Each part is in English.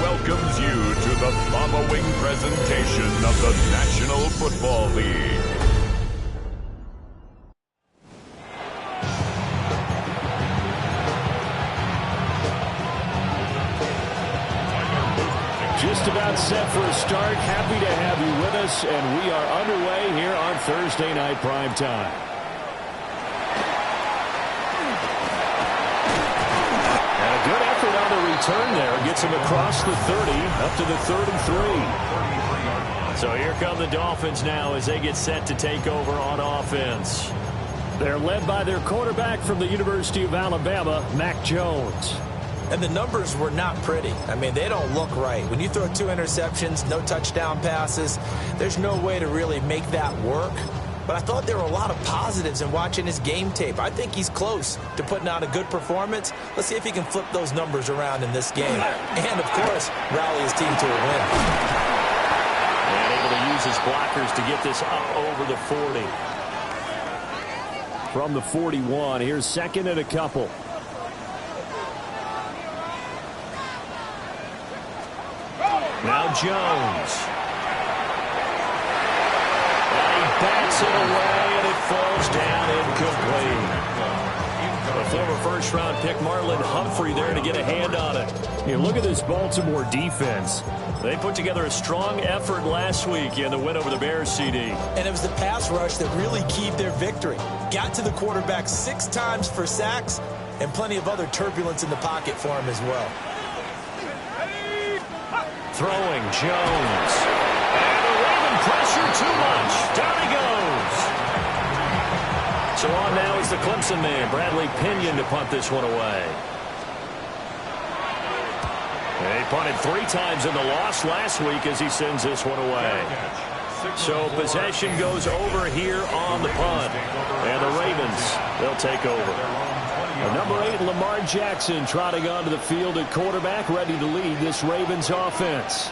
Welcomes you to the following presentation of the National Football League. Just about set for a start. Happy to have you with us, and we are underway here on Thursday Night Prime Time. Good effort on the return there. Gets him across the 30, up to the 3rd and 3. So here come the Dolphins now as they get set to take over on offense. They're led by their quarterback from the University of Alabama, Mac Jones. And the numbers were not pretty. I mean, they don't look right. When you throw 2 interceptions, no touchdown passes, there's no way to really make that work. But I thought there were a lot of positives in watching his game tape. I think he's close to putting out a good performance. Let's see if he can flip those numbers around in this game. And, of course, rally his team to a win. And able to use his blockers to get this up over the 40. From the 41, here's 2nd and a couple. Now Jones. Bats it away, and it falls down incomplete. The former first-round pick Marlon Humphrey there to get a hand on it. You look at this Baltimore defense. They put together a strong effort last week in the win over the Bears, CD. And it was the pass rush that really keyed their victory. Got to the quarterback 6 times for sacks, and plenty of other turbulence in the pocket for him as well. Throwing Jones. Pressure too much. Down he goes. So on now is the Clemson man, Bradley Pinion, to punt this one away. He punted 3 times in the loss last week as he sends this one away. So possession goes over here on the punt. And the Ravens, they'll take over. Number 8, Lamar Jackson, trotting onto the field at quarterback, ready to lead this Ravens offense.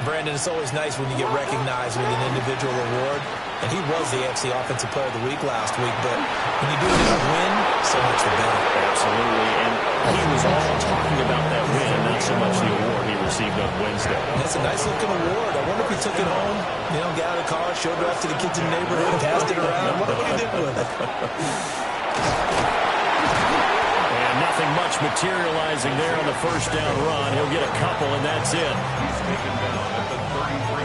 Brandon, it's always nice when you get recognized with an individual award. And he was the AFC Offensive Player of the Week last week. But when you do it in a win, so much the better. Absolutely. And he was all talking about that win, not so much the award he received on Wednesday. It's a nice-looking award. I wonder if he took it home, got out of the car, showed it off to the kids in the neighborhood, passed it around. I wonder what he did with it. And nothing much materializing there on the first down run. He'll get a couple, and that's it.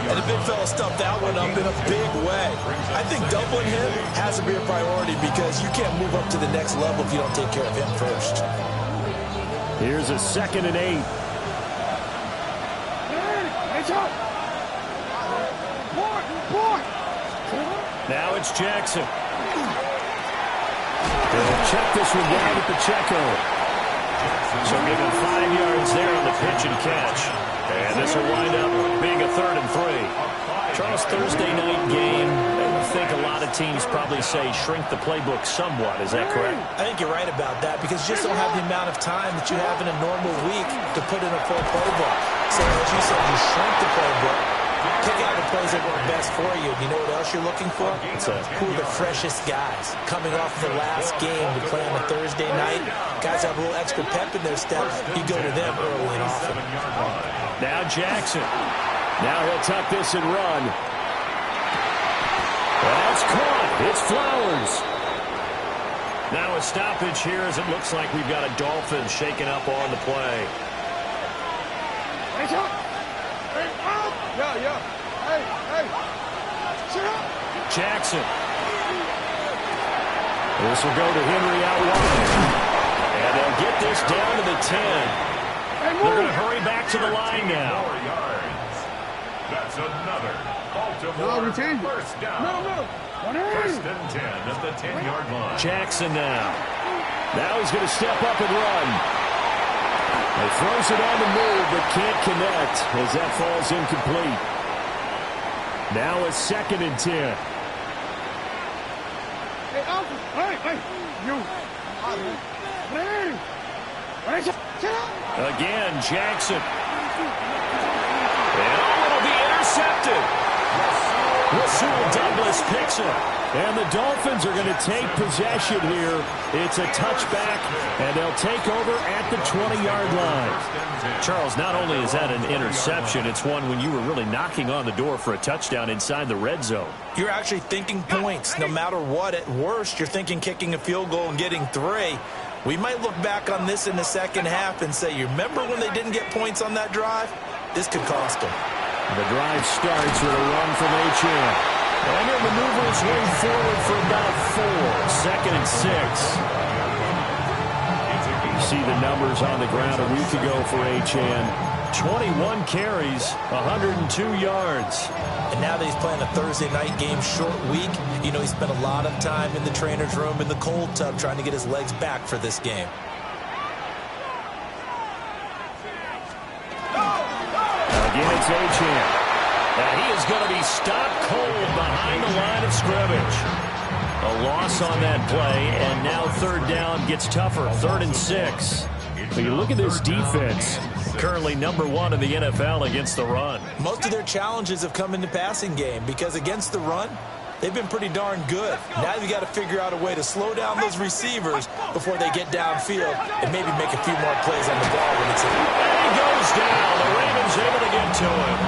And the big fella stuffed that one up in a big way. I think doubling him has to be a priority because you can't move up to the next level if you don't take care of him first. Here's a 2nd and 8. Now it's Jackson. They'll check this one down at Pacheco. So give him 5 yards there on the pitch and catch. And this will wind up being a 3rd and 3. Charles, Thursday night game, I think a lot of teams probably say shrink the playbook somewhat. Is that correct? I think you're right about that because you just don't have the amount of time that you have in a normal week to put in a full playbook. So as you said, you shrink the playbook, pick out the plays that work best for you. You know what else you're looking for? Who are the freshest guys coming off the last game to play on a Thursday night? Guys have a little extra pep in their step. You go to them early and often. Now Jackson. Now he'll tuck this and run. That's caught. It's Flowers. Now a stoppage here as it looks like we've got a Dolphin shaken up on the play. Jackson. This will go to Henry out wide. And they'll get this down to the 10. They're going to hurry back to the line now. That's another Baltimore first down. First and 10 at the 10-yard line. Jackson now. Now he's going to step up and run. He throws it on the move, but can't connect as that falls incomplete. Now a 2nd and 10. Again, Jackson. And it'll be intercepted. Rasul Douglas picks it. And the Dolphins are going to take possession here. It's a touchback, and they'll take over at the 20-yard line. Charles, not only is that an interception, it's one when you were really knocking on the door for a touchdown inside the red zone. You're actually thinking points. No matter what, at worst, you're thinking kicking a field goal and getting 3. We might look back on this in the second half and say, you remember when they didn't get points on that drive? This could cost them. The drive starts with a run from H.M. And he'll maneuver his way forward for about 4. 2nd and 6. You see the numbers on the ground a week ago for H.M. 21 carries, 102 yards. And now that he's playing a Thursday night game, short week, you know he spent a lot of time in the trainer's room in the cold tub trying to get his legs back for this game. Again, it's H.M. And he is going to be stopped cold behind the line of scrimmage. A loss on that play, and now 3rd down gets tougher, 3rd and 6. But you look at this defense, currently #1 in the NFL against the run. Most of their challenges have come in the passing game because against the run, they've been pretty darn good. Now you've got to figure out a way to slow down those receivers before they get downfield and maybe make a few more plays on the ball when it's in. And he goes down. The Ravens able to get to him.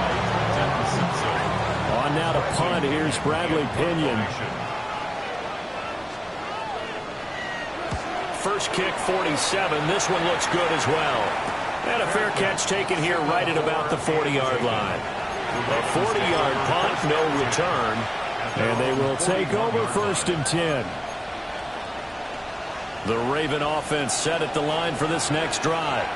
On now to punt. Here's Bradley Pinion. First kick, 47. This one looks good as well. And a fair catch taken here right at about the 40-yard line. A 40-yard punt, no return. And they will take over 1st and 10. The Raven offense set at the line for this next drive.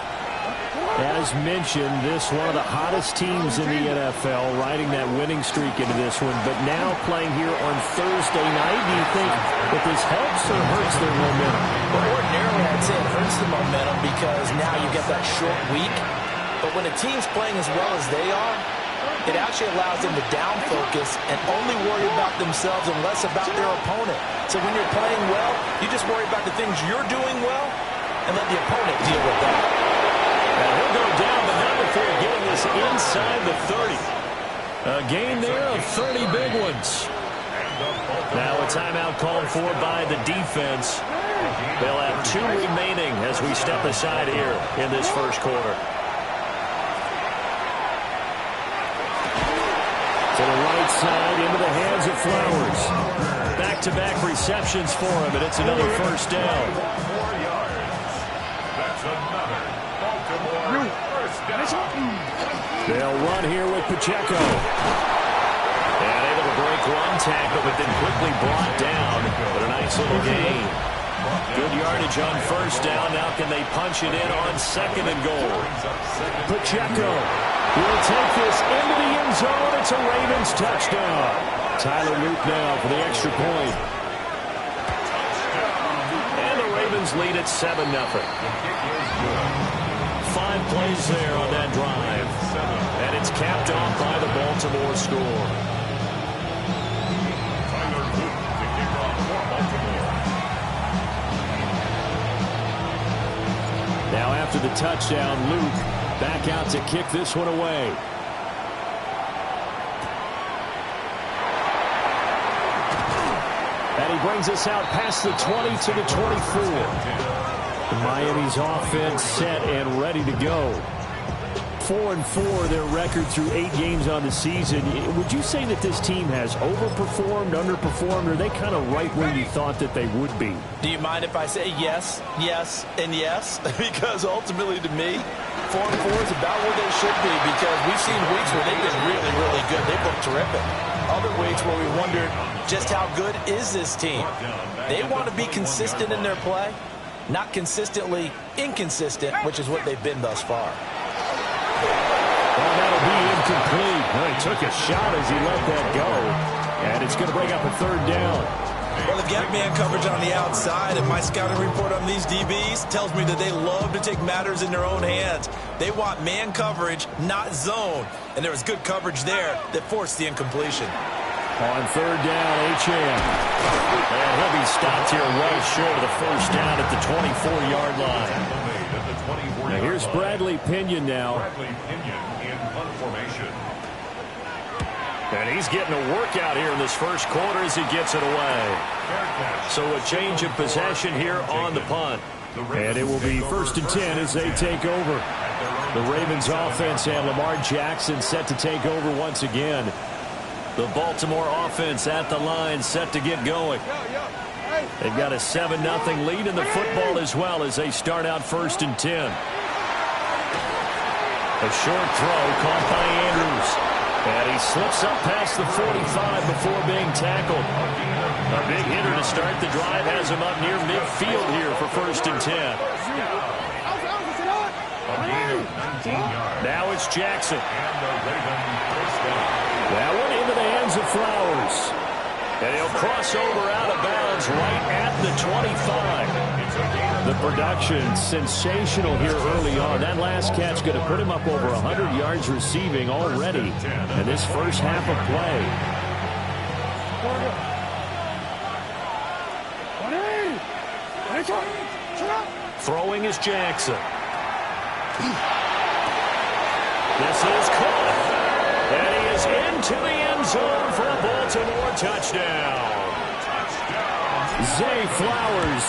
As mentioned, this one of the hottest teams in the NFL, riding that winning streak into this one, but now playing here on Thursday night. Do you think that this helps or hurts their momentum? Well, ordinarily, I'd say it hurts the momentum because now you get that short week. But when a team's playing as well as they are, it actually allows them to down focus and only worry about themselves and less about their opponent. So when you're playing well, you just worry about the things you're doing well and let the opponent deal with that. And he'll go down, but not before getting this inside the 30. A gain there of 30 big ones. Now a timeout called for by the defense. They'll have 2 remaining as we step aside here in this first quarter. To the right side, into the hands of Flowers. Back-to-back receptions for him, and it's another 1st down. They'll run here with Pacheco. And able to break one tackle, but then quickly brought down. But a nice little gain. Good yardage on 1st down. Now can they punch it in on 2nd and goal? Pacheco will take this into the end zone. It's a Ravens touchdown. Tyler Luke now for the extra point. And the Ravens lead at 7-0. 5 plays there on that drive. And it's capped off by the Baltimore score. Now after the touchdown, Luke back out to kick this one away. And he brings us out past the 20 to the 24. Miami's offense set and ready to go. 4-4 their record through 8 games on the season. Would you say that this team has overperformed, underperformed, or are they kind of right where you thought that they would be? Do you mind if I say yes, yes, and yes? Because ultimately to me, 4-4 is about where they should be because we've seen weeks where they've been really, really good. They've looked terrific. Other weeks where we wondered just how good is this team. They want to be consistent in their play. Not consistently inconsistent, which is what they've been thus far. Well, that'll be incomplete. Well, he took a shot as he let that go. And it's going to bring up a 3rd down. Well, they've got man coverage on the outside, and my scouting report on these DBs tells me that they love to take matters in their own hands. They want man coverage, not zone. And there was good coverage there that forced the incompletion. On third down, H.M. And he'll be stopped here well short of the first down at the 24-yard line. Now here's Bradley Pinion now. And he's getting a workout here in this first quarter as he gets it away. So a change of possession here on the punt. And it will be 1st and 10 as they take over. The Ravens offense and Lamar Jackson set to take over once again. The Baltimore offense at the line set to get going. They've got a 7-0 lead in the football as well as they start out 1st and 10. A short throw caught by Andrews. And he slips up past the 45 before being tackled. A big hitter to start the drive has him up near midfield here for 1st and 10. Now it's Jackson. That one into the hands of Flowers. And he'll cross over out of bounds right at the 25. The production sensational here early on. That last catch going to put him up over 100 yards receiving already in this first half of play. Throwing is Jackson. This is caught. And he is into the end zone for a Baltimore touchdown. Zay Flowers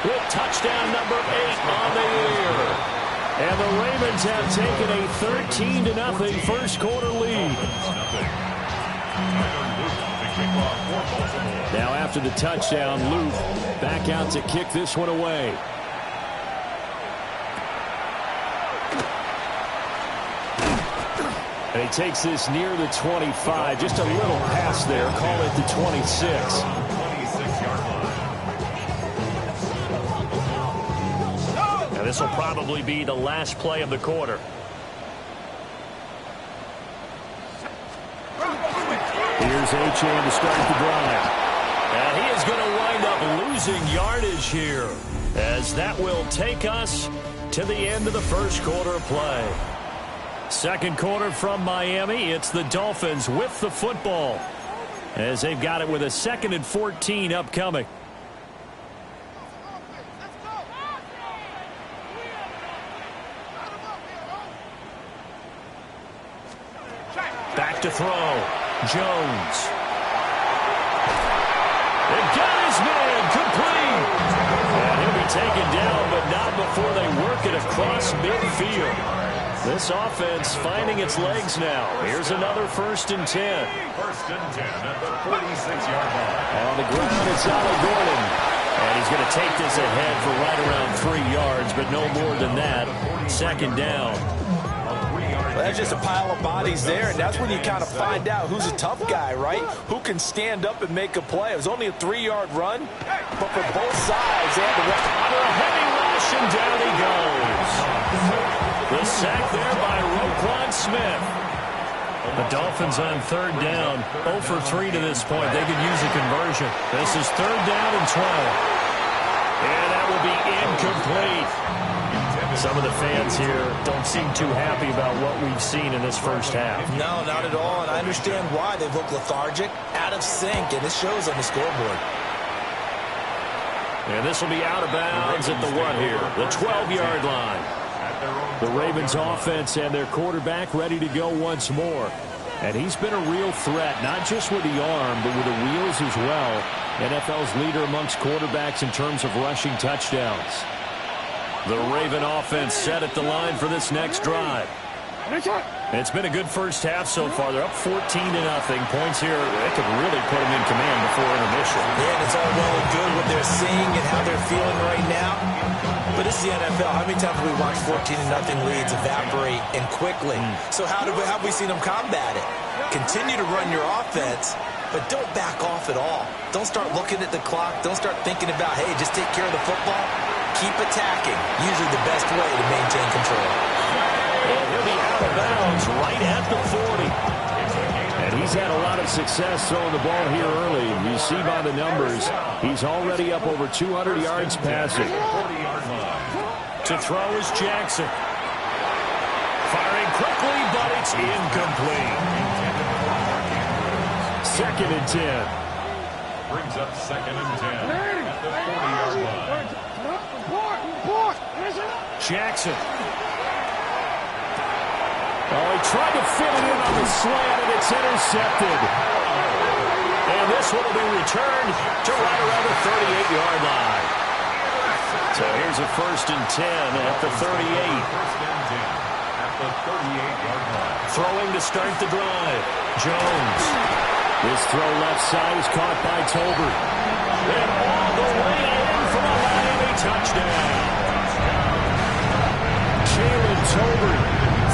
with touchdown number 8 on the year. And the Ravens have taken a 13-0 first quarter lead. Now after the touchdown, Luke back out to kick this one away. And he takes this near the 25. Just a little pass there. Call it the 26. Now this will probably be the last play of the quarter. Here's H.M. to start the drive. And he is going to wind up losing yardage here, as that will take us to the end of the first quarter of play. Second quarter from Miami. It's the Dolphins with the football, as they've got it with a 2nd and 14 upcoming. Back to throw. Jones. They've got his man complete. And he'll be taken down, but not before they work it across midfield. This offense finding its legs now. Here's another 1st and 10. 1st and 10 at the 46-yard line. On the ground, it's Ollie Gordon. And he's going to take this ahead for right around 3 yards, but no more than that. 2nd down. Well, that's just a pile of bodies there, and that's when you kind of find out who's a tough guy, right? Who can stand up and make a play. It was only a 3-yard run, but for both sides, they had to run under a heavy rush, and down he goes. The sack there by Roquan Smith. The Dolphins on 3rd down, 0 for 3 to this point. They could use a conversion. This is 3rd down and 12. And that will be incomplete. Some of the fans here don't seem too happy about what we've seen in this first half. No, not at all, and I understand why. They've looked lethargic, out of sync, and it shows on the scoreboard. And this will be out of bounds at the 1 here, the 12-yard line. The Ravens offense and their quarterback ready to go once more. And he's been a real threat, not just with the arm, but with the wheels as well. NFL's leader amongst quarterbacks in terms of rushing touchdowns. The Raven offense set at the line for this next drive. It's been a good first half so far. They're up 14-0. Points here, they could really put them in command before intermission. Yeah, and it's all well and good what they're seeing and how they're feeling right now. But this is the NFL. How many times have we watched 14-0 leads evaporate and quickly? So how have we seen them combat it? Continue to run your offense, but don't back off at all. Don't start looking at the clock. Don't start thinking about, hey, just take care of the football. Keep attacking. Usually the best way to maintain control. And he'll be out of bounds right at the 40. And And he's had a lot of success throwing the ball here early. You see by the numbers, he's already up over 200 yards passing. To throw is Jackson. Firing quickly, but it's incomplete. 2nd and 10. Brings up 2nd and 10 at the 40-yard line. Jackson. Oh, he tried to fit it in on the slant, and it's intercepted. And this one will be returned to right around the 38-yard line. So here's a 1st and 10 at the 38. 1st and 10 at the 38-yard line. Throwing to start the drive. Jones. This throw left side is caught by Tolbert. And all the way in for a Miami touchdown. Jalen Tolbert,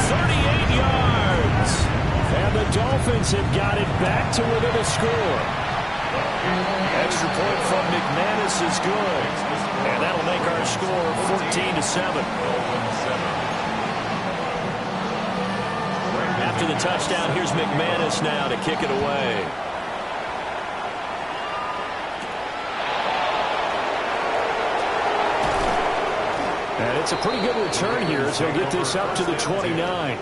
38 yards. And the Dolphins have got it back to within a score. Extra point from McManus is good. And that'll make our score 14-7. After the touchdown, here's McManus now to kick it away. And it's a pretty good return here as he'll get this up to the 29.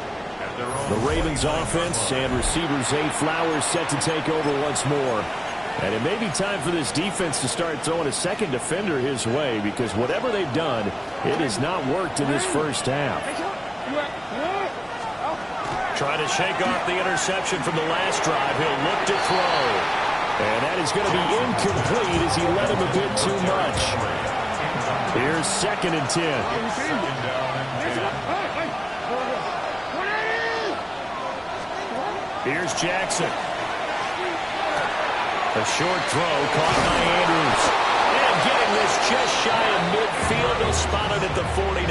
The Ravens offense and receiver Zay Flowers set to take over once more. And it may be time for this defense to start throwing a second defender his way, because whatever they've done, it has not worked in this first half. Trying to shake off the interception from the last drive. He'll look to throw. And that is going to be incomplete as he led him a bit too much. Here's 2nd and 10. Here's Jackson. A short throw caught by Andrews. And getting this just shy of midfield. He'll spot it at the 49.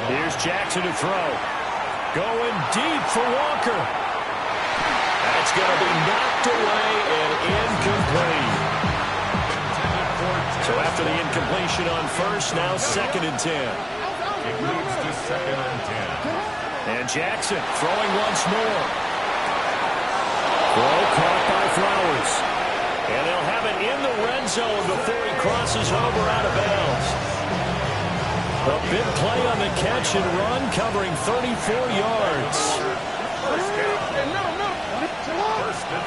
Here's Jackson to throw. Going deep for Walker. That's going to be knocked away and incomplete. So after the incompletion on first, now 2nd and 10. It moves to 2nd and 10. And Jackson throwing once more. Throw caught by Flowers. And they'll have it in the red zone before he crosses over out of bounds. A big play on the catch and run, covering 34 yards. First and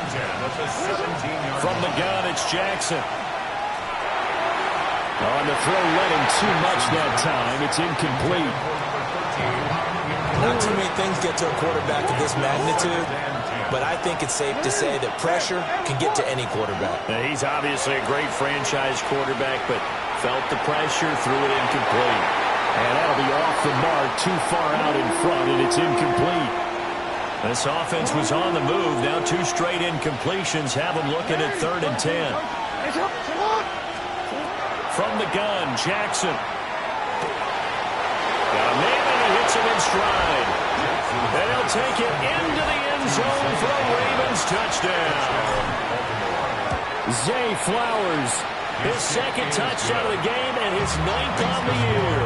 10 at the 17-yard From the gun, it's Jackson. On the throw, led him too much that time. It's incomplete. Not too many things get to a quarterback of this magnitude, but I think it's safe to say that pressure can get to any quarterback. Now, he's obviously a great franchise quarterback, but felt the pressure, threw it incomplete. And that'll be off the mark, too far out in front, and it's incomplete. This offense was on the move. Now 2 straight incompletions have them looking at 3rd and 10. From the gun, Jackson. Got a man, and he hits him in stride. They'll take it into the end zone for a Ravens touchdown. Zay Flowers. His 2nd touchdown of the game and his 9th on the year.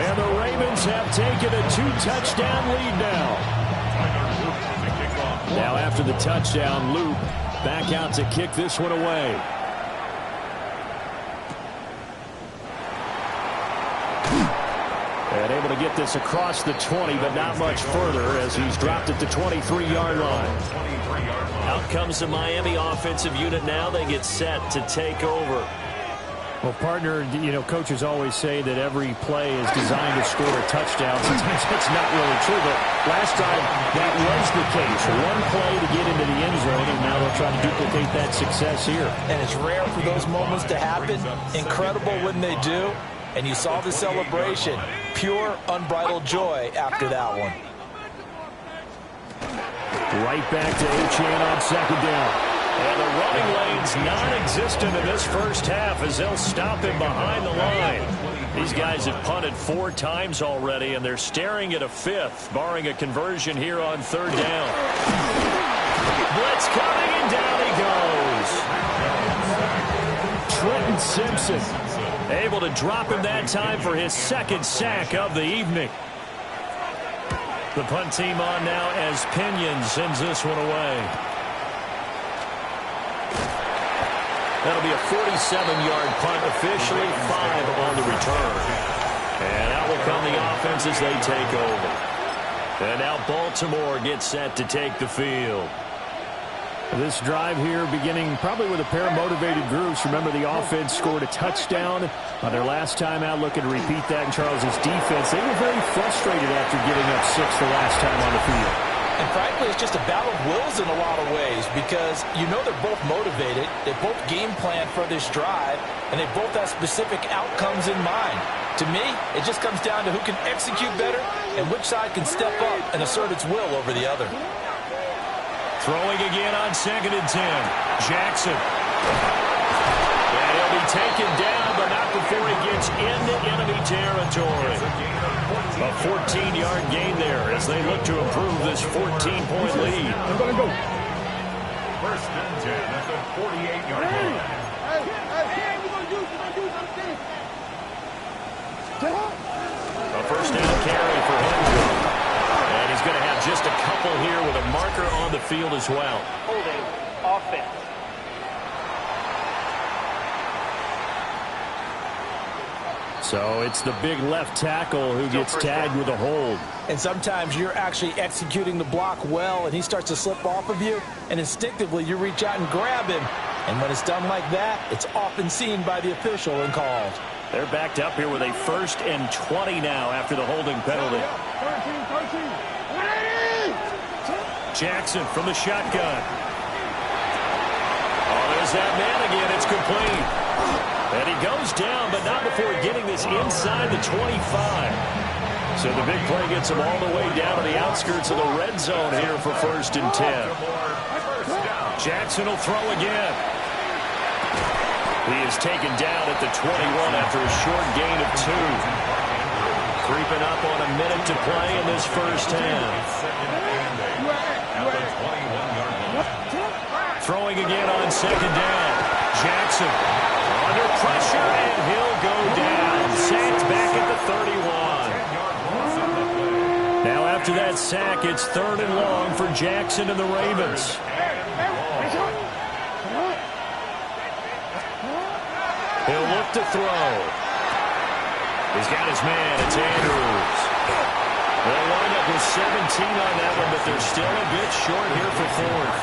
And the Ravens have taken a 2-touchdown lead now. Now after the touchdown, Loop back out to kick this one away. And able to get this across the 20, but not much further as he's dropped it to 23-yard line. Out comes the Miami offensive unit now. They get set to take over. Well, partner, you know, coaches always say that every play is designed to score a touchdown. Sometimes that's not really true, but last time that was the case. One play to get into the end zone, and now they'll try to duplicate that success here. And it's rare for those moments to happen. Incredible when they do. And you saw the celebration. Pure, unbridled joy after that one. Right back to Achane on 2nd down. And the running lane's non-existent in this first half as they'll stop him behind the line. These guys have punted 4 times already, and they're staring at a 5th, barring a conversion here on 3rd down. Blitz coming, and down he goes. Trenton Simpson. Able to drop him that time for his second sack of the evening. The punt team on now as Pinion sends this one away. That'll be a 47-yard punt, officially 5 on the return. And out will come the offense as they take over. And now Baltimore gets set to take the field. This drive here beginning probably with a pair of motivated groups. Remember, the offense scored a touchdown on their last time out. Looking to repeat that in Charles's defense. They were very frustrated after giving up 6 the last time on the field. And frankly, it's just a battle of wills in a lot of ways because you know they're both motivated. They both game plan for this drive, and they both have specific outcomes in mind. To me, it just comes down to who can execute better and which side can step up and assert its will over the other. Throwing again on 2nd and 10. Jackson. And he'll be taken down, but not before he gets into enemy territory. A 14-yard gain there as they look to improve this 14-point lead. I'm going to go. 1st and 10 at the 48-yard line. A first down carry for Hendry. And he's going to have just a couple here with a marker on the field as well. Holding offense. So it's the big left tackle who gets tagged with a hold. And sometimes you're actually executing the block well, and he starts to slip off of you, and instinctively you reach out and grab him. And when it's done like that, it's often seen by the official and called. They're backed up here with a 1st and 20 now after the holding penalty. Jackson from the shotgun. Oh, there's that man again. It's complete. And he goes down, but not before getting this inside the 25. So the big play gets him all the way down to the outskirts of the red zone here for 1st and 10. Jackson will throw again. He is taken down at the 21 after a short gain of 2. Creeping up on a minute to play in this first half. Throwing again on 2nd down. Jackson under pressure, and he'll go down. Sacked back at the 31. Now after that sack, it's 3rd and long for Jackson and the Ravens. He'll look to throw. He's got his man. It's Andrews. They'll wind up with 17 on that one, but they're still a bit short here for 4th.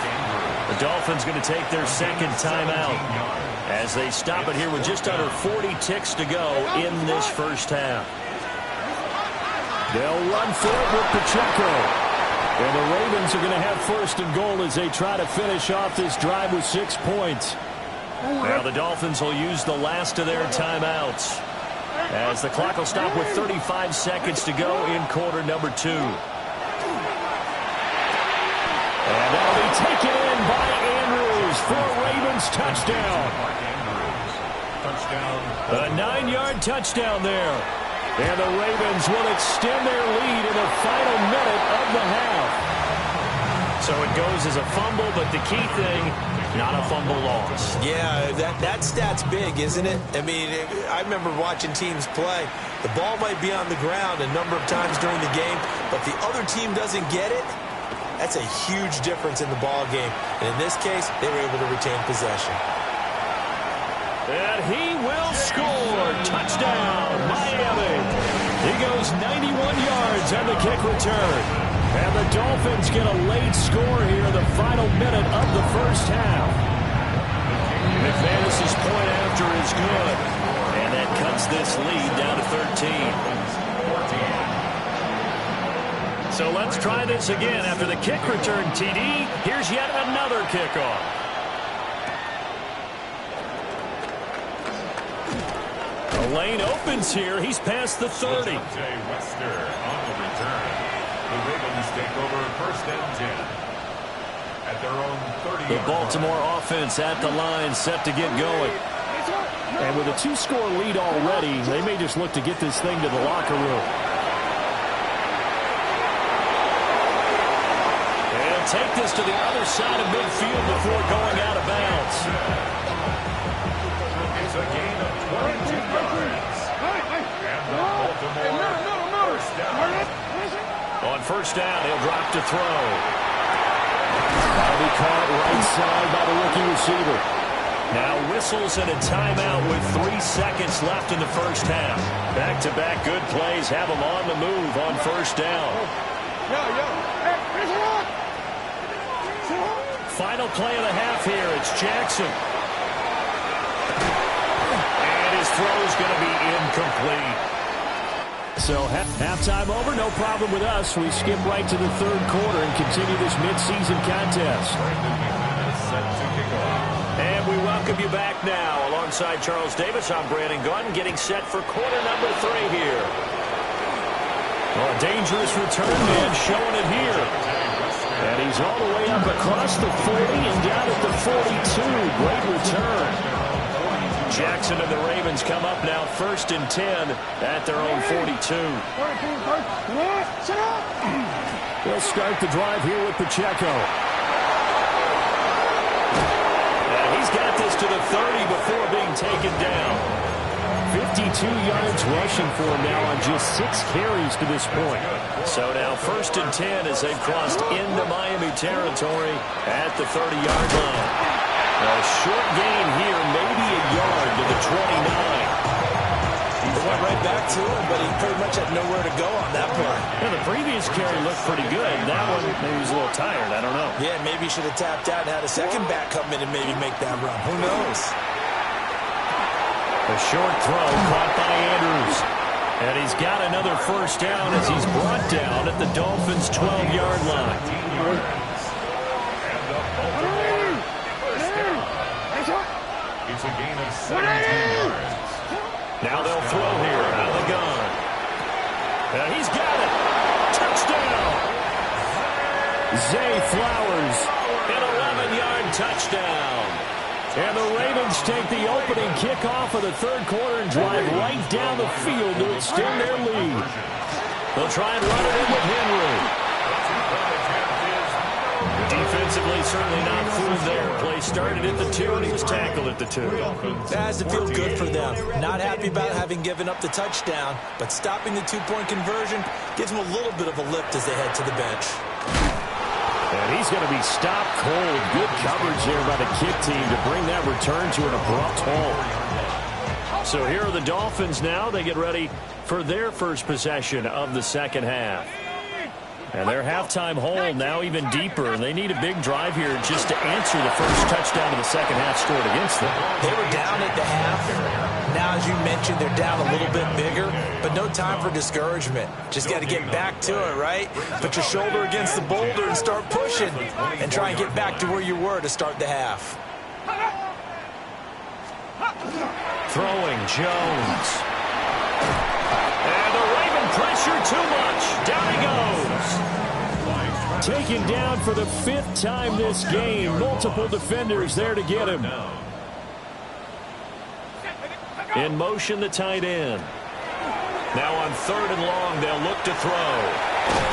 The Dolphins going to take their 2nd timeout as they stop it here with just under 40 ticks to go in this first half. They'll run for it with Pacheco. And the Ravens are going to have 1st and goal as they try to finish off this drive with 6 points. Now the Dolphins will use the last of their timeouts as the clock will stop with 35 seconds to go in quarter number 2. And that'll be taken in by Andrews for a Ravens touchdown. A 9-yard touchdown there. And the Ravens will extend their lead in the final minute of the half. So it goes as a fumble, but the key thing, not a fumble loss. Yeah, that stat's big, isn't it? I mean, I remember watching teams play. The ball might be on the ground a number of times during the game, but the other team doesn't get it. That's a huge difference in the ball game. And in this case, they were able to retain possession. And he will score. Touchdown, Miami. He goes 91 yards on the kick return. And the Dolphins get a late score here in the final minute of the first half. McManus's point after is good. And that cuts this lead down to 13. So let's try this again. After the kick return, TD, here's yet another kickoff. The lane opens here. He's past the 30. Wester on the return. The Ravens take over 1st and 10 at their own 30. The Baltimore offense at the line, set to get going. And with a 2-score lead already, they may just look to get this thing to the locker room. They'll take this to the other side of midfield before going out of bounds. It's a gain of 22 yards. first down. He'll drop to throw. That'll be caught right side by the rookie receiver. Now whistles and a timeout with 3 seconds left in the first half. Back-to-back good plays have them on the move on first down. Final play of the half here. It's Jackson. And his throw is going to be incomplete. So halftime over, no problem with us. We skip right to the third quarter and continue this midseason contest. And we welcome you back now. Alongside Charles Davis, I'm Brandon Gaudin, getting set for quarter number 3 here. Well, a dangerous return man showing it here. And he's all the way up across the 40 and down at the 42. Great return. Jackson and the Ravens come up now 1st and 10 at their own 42. They'll start the drive here with Pacheco. He's got this to the 30 before being taken down. 52 yards rushing for him now on just 6 carries to this point. So now 1st and 10 as they've crossed into Miami territory at the 30-yard line. A short gain here, maybe a yard to the 29. They went right back to him, but he pretty much had nowhere to go on that play. Yeah, the previous carry looked pretty good. That one, maybe he was a little tired. I don't know. Yeah, maybe he should have tapped out and had a second back come in and maybe make that run. Who knows? A short throw caught by Andrews. And he's got another first down as he's brought down at the Dolphins' 12-yard line. It's a gain of 17 yards. Now they'll throw here out of the gun. He's got it. Touchdown. Zay Flowers. An 11-yard touchdown. And the Ravens take the opening kickoff of the third quarter and drive right down the field to extend their lead. They'll try and run it in with Henry. Defensively, certainly not fooled there. Play started at the 2, and he was tackled at the 2. That has to feel good for them. Not happy about having given up the touchdown, but stopping the 2-point conversion gives them a little bit of a lift as they head to the bench. And he's going to be stopped cold. Good coverage there by the kick team to bring that return to an abrupt halt. So here are the Dolphins now. They get ready for their first possession of the second half. And their halftime hole now even deeper. And they need a big drive here just to answer the first touchdown of the second half scored against them. They were down at the half. Now, as you mentioned, they're down a little bit bigger, but no time for discouragement. Just got to get back to it, right? Put your shoulder against the boulder and start pushing and try and get back to where you were to start the half. Throwing Jones. And the Raven pressure too much. Down he goes. Taken down for the 5th time this game. Multiple defenders there to get him. In motion, the tight end. Now on 3rd and long, they'll look to throw.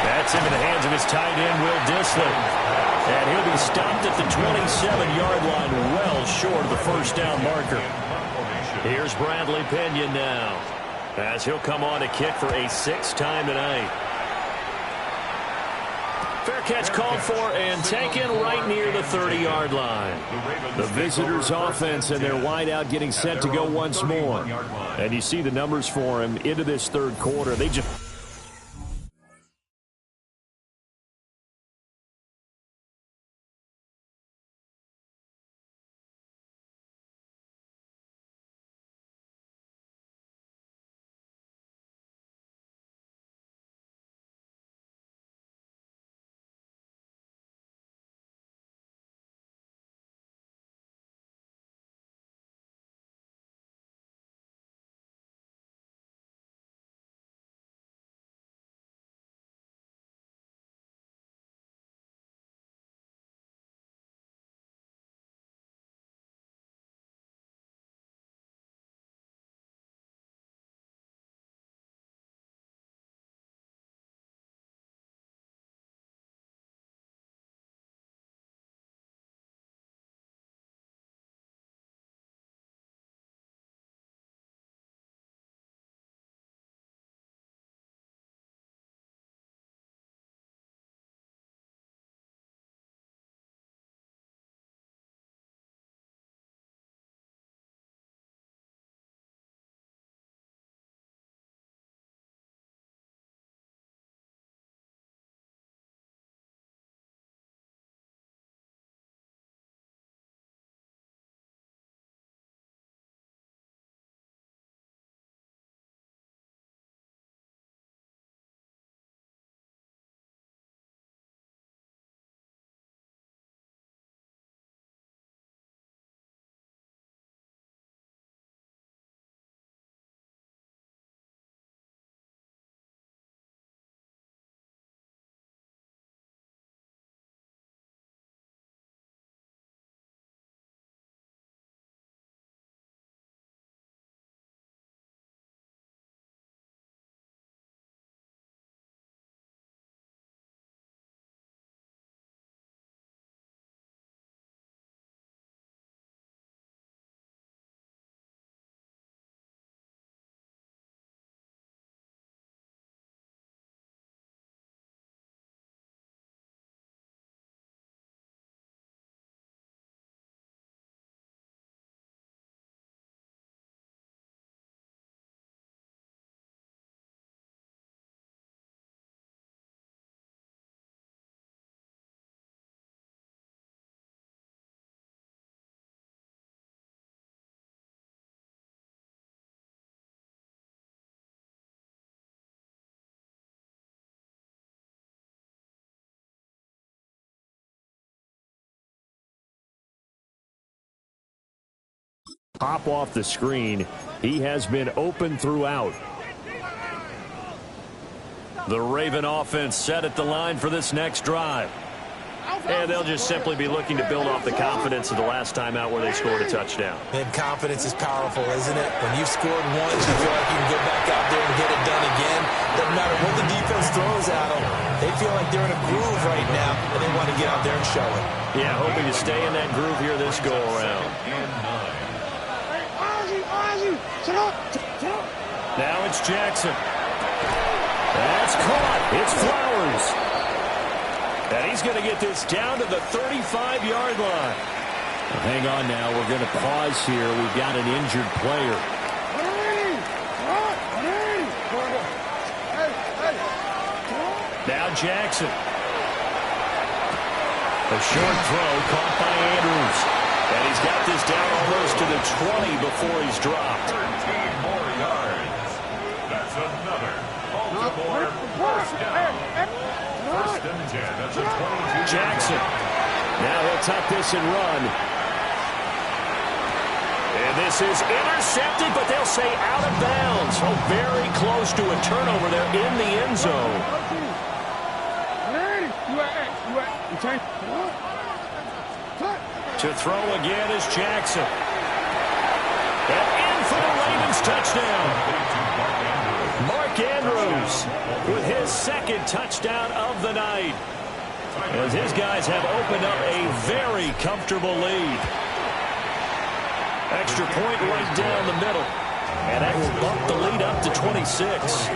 That's into the hands of his tight end, Will Dissly. And he'll be stopped at the 27-yard line, well short of the first down marker. Here's Bradley Pinion now, as he'll come on to kick for a 6th time tonight. Fair catch called for and taken right near the 30-yard line. The visitors' offense and their wideout getting set to go once more. And you see the numbers for him into this third quarter. They just pop off the screen. He has been open throughout. The Raven offense set at the line for this next drive. And they'll just simply be looking to build off the confidence of the last time out where they scored a touchdown. And confidence is powerful, isn't it? When you've scored once, you feel like you can go back out there and get it done again. Doesn't matter what the defense throws at them. They feel like they're in a groove right now, and they want to get out there and show it. Yeah, hoping to stay in that groove here this go-around. Now it's Jackson. That's caught. It's Flowers. And he's going to get this down to the 35-yard line. Well, hang on now. We're going to pause here. We've got an injured player. Now Jackson. A short throw caught by Andrews. And he's got this down almost to the 20 before he's dropped. 13 more yards. That's another Baltimore first down. First and 10. That's a 22. Jackson. Now he'll tuck this and run. And this is intercepted, but they'll say out of bounds. So very close to a turnover there in the end zone. To throw again is Jackson. And in for the Ravens touchdown. Mark Andrews with his second touchdown of the night. As his guys have opened up a very comfortable lead. Extra point right down the middle. And that will bump the lead up to 26.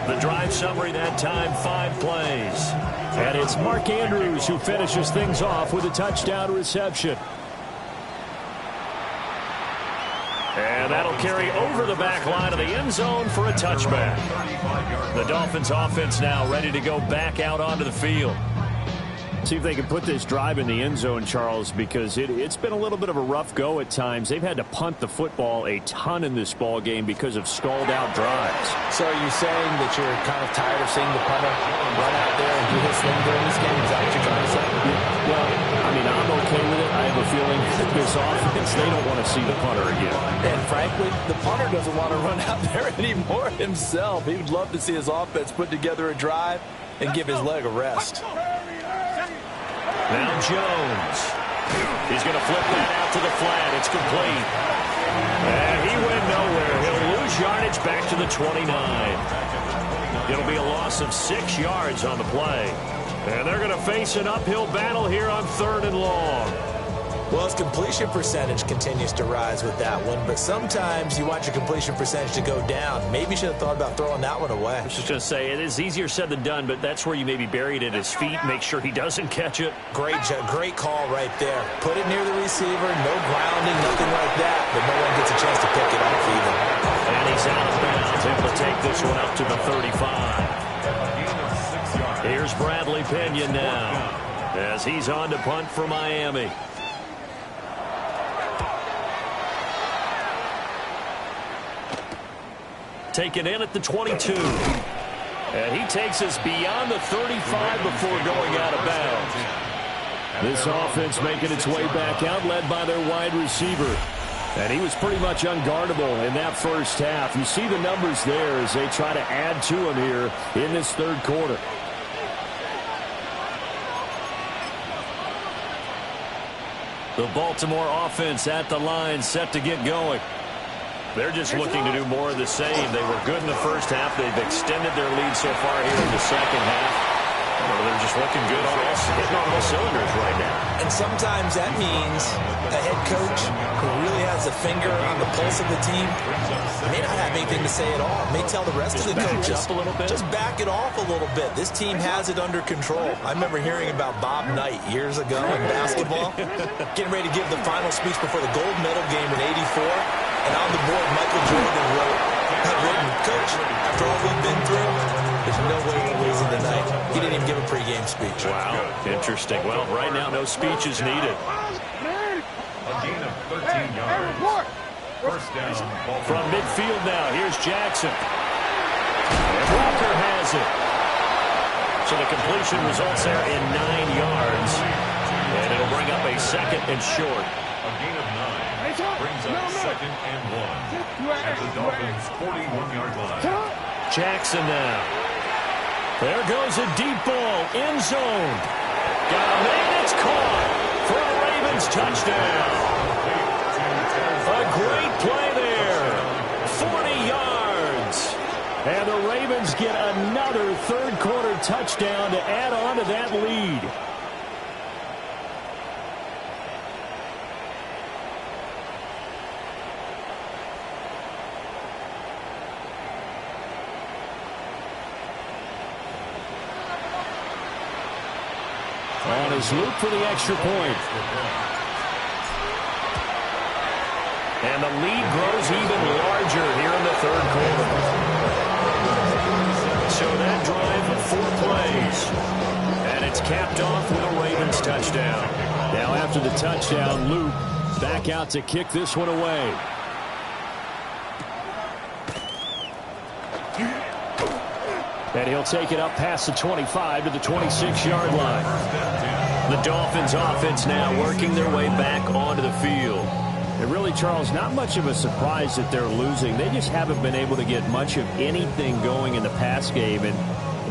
The drive summary that time, 5 plays. And it's Mark Andrews who finishes things off with a touchdown reception. And that'll carry over the back line of the end zone for a touchback. The Dolphins offense now ready to go back out onto the field. See if they can put this drive in the end zone, Charles, because it's been a little bit of a rough go at times. They've had to punt the football a ton in this ball game because of stalled-out drives. So are you saying that you're kind of tired of seeing the punter run out there and do his thing during this game? Is that what you're trying to say? Well, I mean, I'm okay with it. I have a feeling that this offense, they don't want to see the punter again. And frankly, the punter doesn't want to run out there anymore himself. He would love to see his offense put together a drive and give his leg a rest. Now Jones. He's going to flip that out to the flat. It's complete. And he went nowhere. He'll lose yardage back to the 29. It'll be a loss of 6 yards on the play. And they're going to face an uphill battle here on 3rd and long. Well, his completion percentage continues to rise with that one, but sometimes you want your completion percentage to go down. Maybe you should have thought about throwing that one away. I was just going to say, it is easier said than done, but that's where you maybe bury it at his feet, make sure he doesn't catch it. Great call right there. Put it near the receiver, no grounding, nothing like that, but no one gets a chance to pick it up either. And he's out of bounds, able to take this one up to the 35. Here's Bradley Pinion now, as he's on to punt for Miami. Taken in at the 22. And he takes us beyond the 35 before going out of bounds. This offense making its way back out, led by their wide receiver. And he was pretty much unguardable in that first half. You see the numbers there as they try to add to him here in this third quarter. The Baltimore offense at the line, set to get going. They're just looking to do more of the same. They were good in the first half. They've extended their lead so far here in the second half. They're just looking good on hitting on all cylinders right now. And sometimes that means a head coach who really has a finger on the pulse of the team may not have anything to say at all. May tell the rest of the coaches, up a little bit. Just back it off a little bit. This team has it under control. I remember hearing about Bob Knight years ago in basketball, getting ready to give the final speech before the gold medal game in '84. And on the board, Michael Jordan had written, Coach, after all we've been through, there's no way we're losing tonight. He didn't even give a pregame speech. Wow, interesting. Well, right now, no speech is needed. A gain of 13 yards. First down. From midfield now, here's Jackson. And Walker has it. So the completion results there in 9 yards. And it'll bring up a 2nd and short. A gain of 9 brings up 2nd and 1 at the Dolphins' 41-yard line. Jackson now. There goes a deep ball, end zone. Got a man, it's caught for a Ravens touchdown. A great play there. 40 yards. And the Ravens get another third-quarter touchdown to add on to that lead. On his loop for the extra point. And the lead grows even larger here in the third quarter. So that drive of 4 plays. And it's capped off with a Ravens touchdown. Now after the touchdown, Luke back out to kick this one away. And he'll take it up past the 25 to the 26-yard line. The Dolphins offense now working their way back onto the field. And really, Charles, not much of a surprise that they're losing. They just haven't been able to get much of anything going in the pass game. And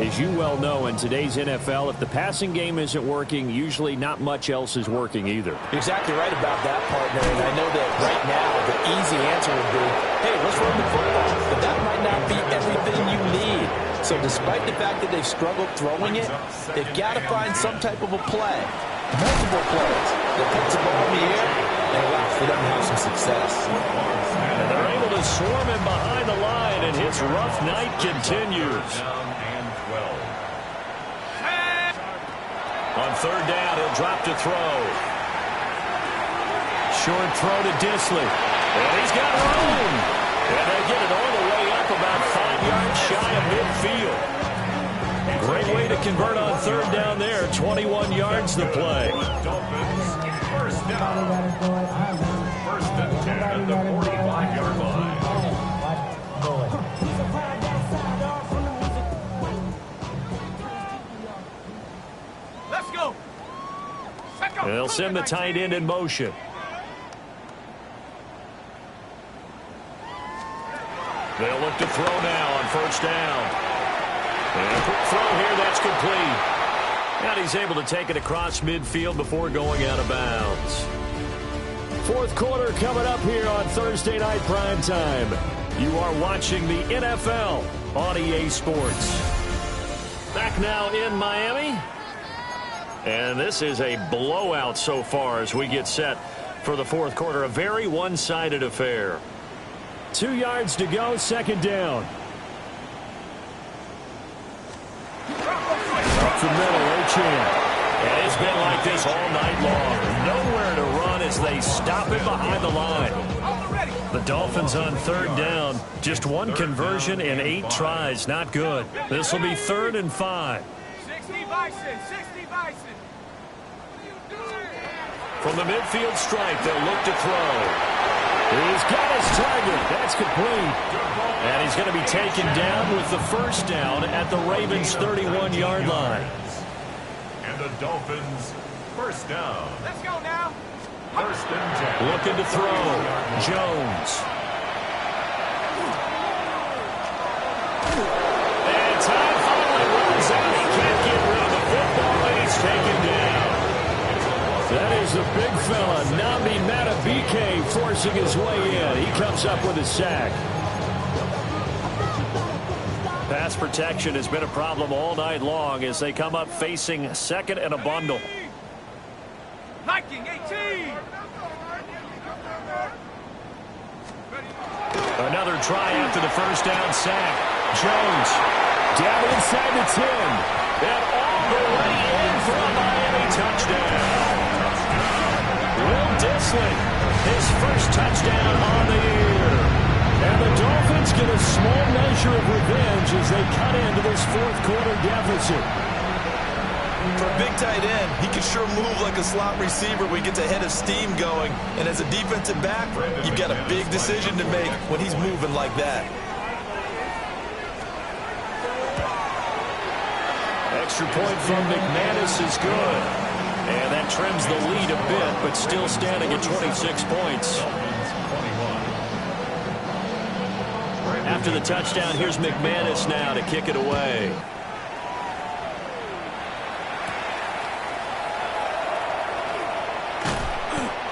as you well know, in today's NFL, if the passing game isn't working, usually not much else is working either. You're exactly right about that, partner. And I know that right now the easy answer would be, hey, let's run the football. But that might not be everything you need. So despite the fact that they've struggled throwing it, they've got to find some type of a play, multiple plays that puts the ball in the air and allows for them to have some success. And they're able to swarm him behind the line, and his rough night continues. On third down, he'll drop to throw. Short throw to Disley. And he's got room. And they get it all the way up about 5 yards shy of midfield. Great way to convert on third down there. 21 yards the play. Dolphins, first down. First and 10 at the 45-yard line. Let's go. They'll send the tight end in motion. They'll look to throw now on first down. And a quick throw here, that's complete. And he's able to take it across midfield before going out of bounds. Fourth quarter coming up here on Thursday Night Primetime. You are watching the NFL on EA Sports. Back now in Miami. And this is a blowout so far as we get set for the fourth quarter. A very one-sided affair. 2 yards to go, second down. Up the middle, Achane. And it's been like this all night long. Nowhere to run as they stop him behind the line. The Dolphins on third down. Just one conversion in 8 tries. Not good. This will be 3rd and 5. 60 Bison, 60 Bison. From the midfield stripe, they'll look to throw. He's got his target. That's complete. And he's going to be taken down with the first down at the Ravens' 31-yard line. And the Dolphins, first down. Let's go now. First and 10. Looking to throw. Jones. And time finally runs out. He can't get rid of the football, and he's taken down. That is the big fella, Nnamdi Madubuike, forcing his way in. He comes up with a sack. Pass protection has been a problem all night long as they come up facing second and a bundle. Hiking 18. Another try after the first down sack. Jones Down inside the 10. and all the way in for a Miami touchdown. Will Disley, his first touchdown on the year. And the Dolphins get a small measure of revenge as they cut into this fourth quarter deficit. For a big tight end, he can sure move like a slot receiver when he gets a head of steam going. And as a defensive back, you've got a big decision to make when he's moving like that. Extra point from McManus is good. And that trims the lead a bit, but still standing at 26 points. After the touchdown, here's McManus now to kick it away.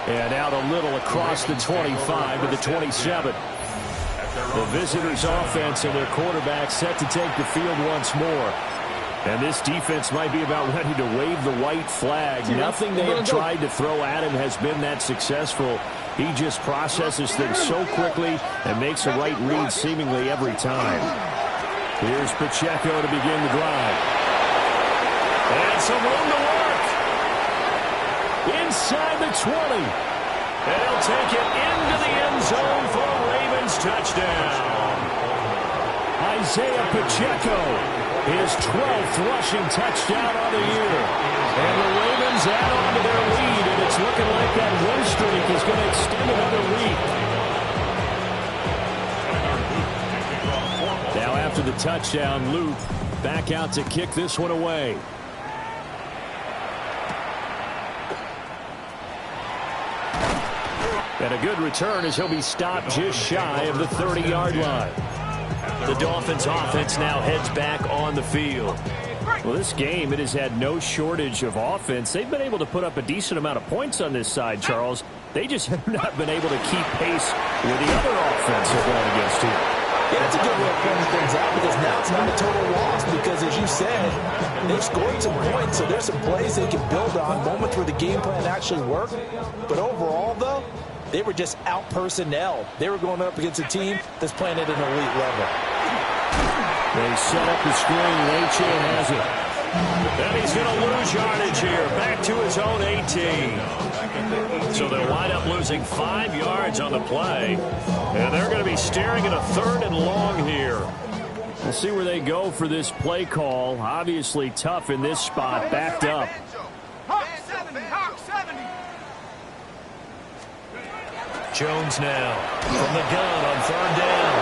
And out a little across the 25 to the 27. The visitors' offense and their quarterback set to take the field once more. And this defense might be about ready to wave the white flag. Nothing they have tried to throw at him has been that successful. He just processes things so quickly and makes a right read seemingly every time. Here's Pacheco to begin the drive. And some room to work. Inside the 20. And he'll take it into the end zone for a Ravens touchdown. Isaiah Pacheco, his 12th rushing touchdown on the year. And the Ravens add on to their lead, and it's looking like that win streak is going to extend another week. Now after the touchdown, Luke back out to kick this one away. And a good return as he'll be stopped just shy of the 30-yard line. The Dolphins offense now heads back on the field. Well, this game, it has had no shortage of offense. They've been able to put up a decent amount of points on this side, Charles. They just have not been able to keep pace with the other offense they're going against here. Yeah, that's a good way of pointing things out because now it's not a total loss because, as you said, they've scored some points, so there's some plays they can build on, moments where the game plan actually worked. But overall, though, they were just out-personnel. They were going up against a team that's playing at an elite level. They set up the screen. Achane has it. And he's going to lose yardage here. Back to his own 18. So they'll wind up losing 5 yards on the play. And they're going to be staring at a 3rd and long here. We'll see where they go for this play call. Obviously tough in this spot. Backed up. Hawk 70, Hawk 70. Jones now from the gun on 3rd down.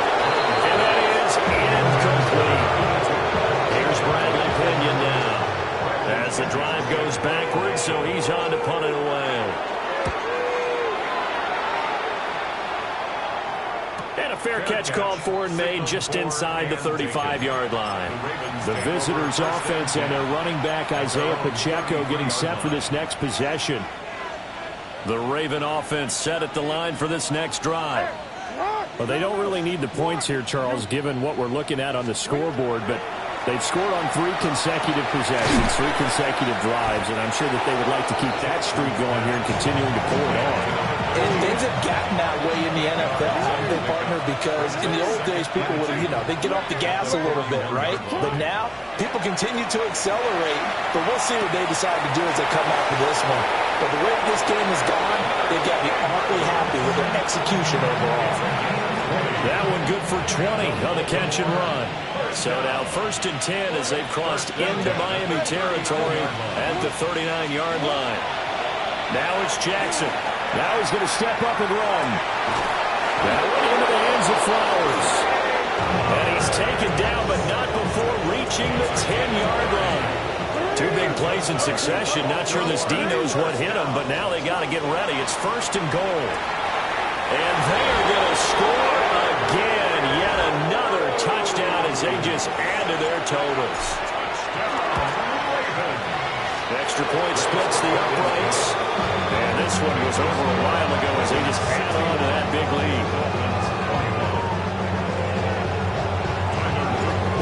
And that is incomplete. Here's Bradley Pinion now. As the drive goes backwards, so he's on to punt it away. And a fair catch called for and made just inside the 35-yard line. The visitors' offense and their running back Isaiah Pacheco getting set for this next possession. The Raven offense set at the line for this next drive. Well, they don't really need the points here, Charles, given what we're looking at on the scoreboard, but they've scored on 3 consecutive possessions, 3 consecutive drives, and I'm sure that they would like to keep that streak going here and continuing to pull it on. And things have gotten that way in the NFL, haven't they, partner? Because in the old days, people would, they get off the gas a little bit, right? But now, people continue to accelerate. But we'll see what they decide to do as they come out for this one. But the way this game has gone, they've got to be awfully happy with their execution overall. That one good for 20 on the catch and run. So now 1st and 10 as they've crossed into Miami territory at the 39-yard line. Now it's Jackson. Now he's going to step up and run. That went into the hands of Flowers. And he's taken down, but not before reaching the 10-yard line. 2 big plays in succession. Not sure this D knows what hit him, but now they got to get ready. It's 1st and goal. And they're going to score again. Yet another touchdown as they just add to their totals. Extra point splits the uprights. And this one was over a while ago as they just add on to that big lead.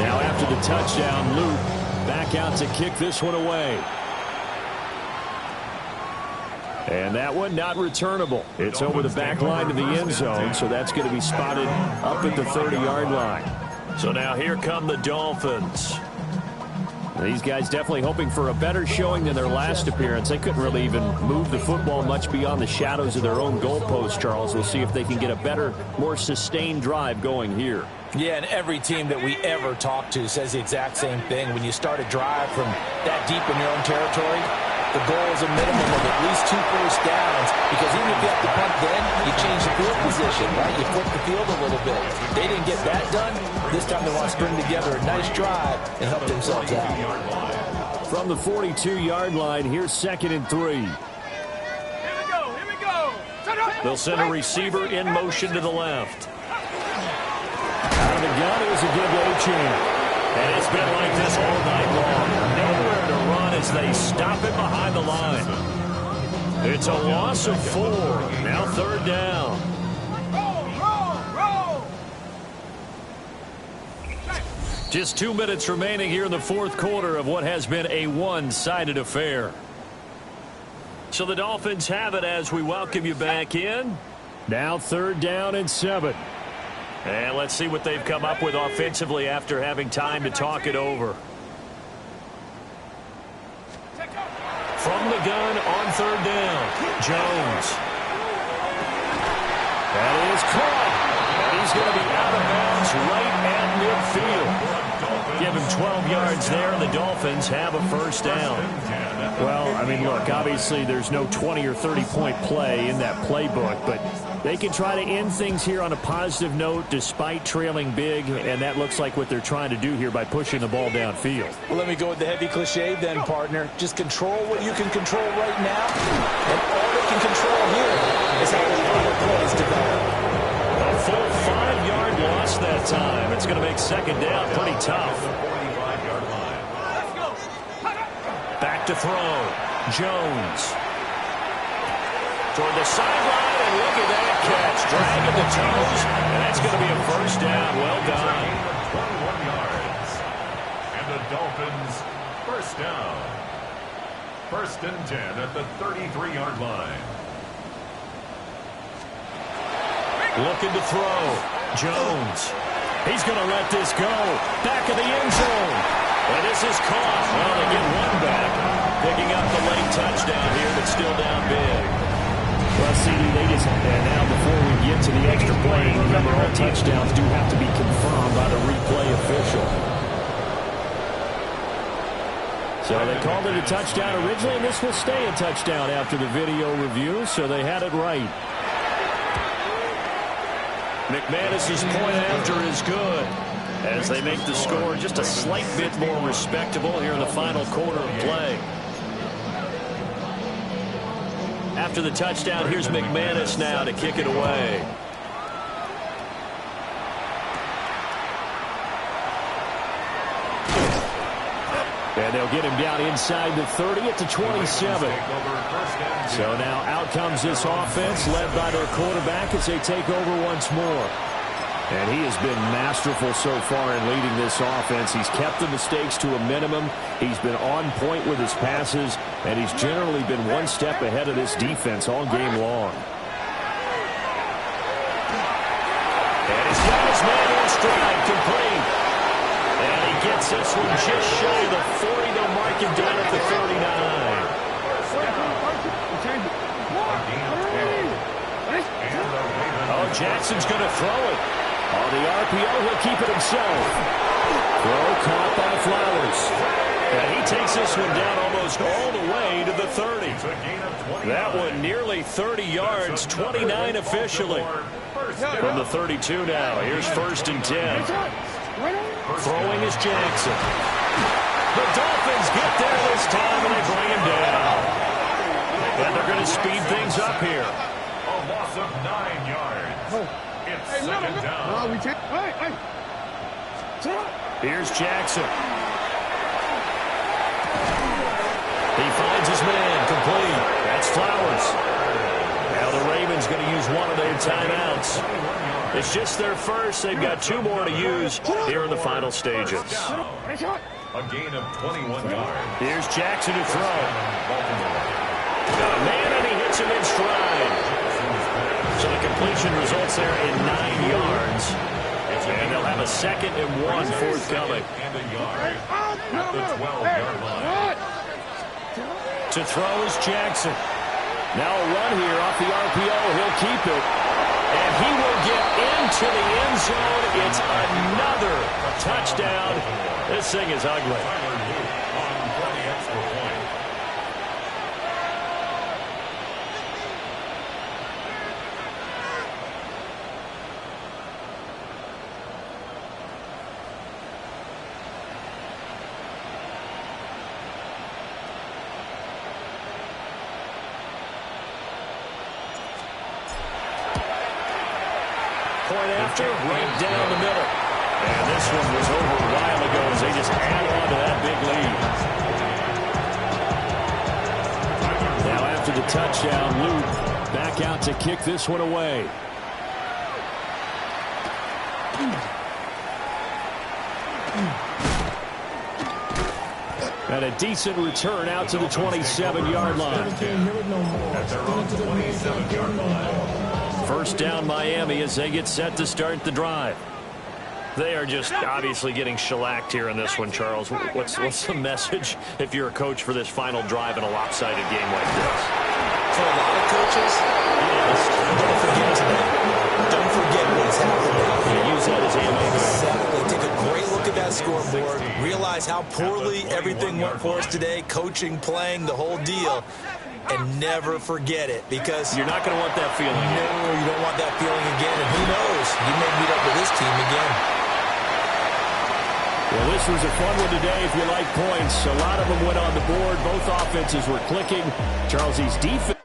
Now after the touchdown, Luke back out to kick this one away. And that one not returnable. It's over the back line to the end zone, so that's going to be spotted up at the 30-yard line. So now here come the Dolphins. These guys definitely hoping for a better showing than their last appearance. They couldn't really even move the football much beyond the shadows of their own goalpost, Charles. We'll see if they can get a better, more sustained drive going here. Yeah, and every team that we ever talk to says the exact same thing. When you start a drive from that deep in your own territory, the goal is a minimum of at least 2 first downs, because even if you have to punt then, you change the field position, right? You flip the field a little bit. They didn't get that done. This time they want to string together a nice drive and help themselves out. From the 42-yard line, here's 2nd and 3. Here we go. They'll send a receiver in motion to the left. Out of the gun is a giveaway champ. And it's been like this all night long. Nowhere to run as they stop it behind the line. It's a loss of 4. Now 3rd down. Roll. Just 2 minutes remaining here in the 4th quarter of what has been a one-sided affair. So the Dolphins have it as we welcome you back in. Now 3rd down and 7. And let's see what they've come up with offensively after having time to talk it over. From the gun on 3rd down, Jones. That is caught. And he's going to be out of bounds right at midfield. Give him 12 yards there, and the Dolphins have a 1st down. Well, I mean, look, obviously there's no 20 or 30-point play in that playbook, but they can try to end things here on a positive note despite trailing big, and that looks like what they're trying to do here by pushing the ball downfield. Well, let me go with the heavy cliche then, partner. Just control what you can control right now, and all they can control here is how the other plays develop. A full 5-yard loss that time. It's going to make 2nd down pretty tough. Back to throw. Jones. Toward the sideline, and look at that catch. Dragging the toes, and that's going to be a 1st down. Well done. 21 yards. And the Dolphins, 1st down. 1st and 10 at the 33-yard line. Looking to throw. Jones. He's going to let this go. Back of the end zone. And this is caught. Well, they get one back. Picking up the late touchdown here, but still down big. Well, CD, they just, and now before we get to the extra play, remember all touchdowns do have to be confirmed by the replay official. So they called it a touchdown originally, and this will stay a touchdown after the video review, so they had it right. McManus's point after is good as they make the score just a slight bit more respectable here in the final quarter of play. After the touchdown, here's McManus now to kick it away. And they'll get him down inside the 30 at the 27. So now out comes this offense led by their quarterback as they take over once more. And he has been masterful so far in leading this offense. He's kept the mistakes to a minimum. He's been on point with his passes, and he's generally been one step ahead of this defense all game long. And he's got his man on stride, complete. And he gets this one just shy of the 40. They'll mark him down at the 39. Oh, Jackson's going to throw it. On the RPO, he'll keep it himself. Throw caught by Flowers. And he takes this one down almost all the way to the 30. That one nearly 30 yards, 29 officially. From the 32 now, here's 1st and 10. Throwing is Jackson. The Dolphins get there this time, and they bring him down. And they're going to speed things up here. A loss of 9 yards. It's 2nd down. Here's Jackson. He finds his man, complete. That's Flowers. Now the Ravens going to use one of their timeouts. It's just their first. They've got 2 more to use here in the final stages. A gain of 21 yards. Here's Jackson to throw. Got a man, and he hits him in stride. So the completion results there in 9 yards. And they'll have a 2nd and 1 forthcoming. And a yard at the 12-yard line. To throw is Jackson. Now a run here off the RPO. He'll keep it. And he will get into the end zone. It's another touchdown. This thing is ugly. On for the extra point. Point after, right down the middle. And this one was over a while ago as they just add on to that big lead. Now after the touchdown, Luke back out to kick this one away. And a decent return out to the 27-yard line. At their own 27-yard line. First down Miami as they get set to start the drive. They are just obviously getting shellacked here in this one, Charles. What's the message if you're a coach for this final drive in a lopsided game like this? For a lot of coaches, don't forget today. Don't forget what's happened out here. Use that as ammo. Exactly. Take a great look at that scoreboard. Realize how poorly everything went for us today. Coaching, playing, the whole deal. And never forget it, because you're not going to want that feeling again. No, you don't want that feeling again. And who knows? You may meet up with this team again. Well, this was a fun one today if you like points. A lot of them went on the board. Both offenses were clicking. Charles, these defense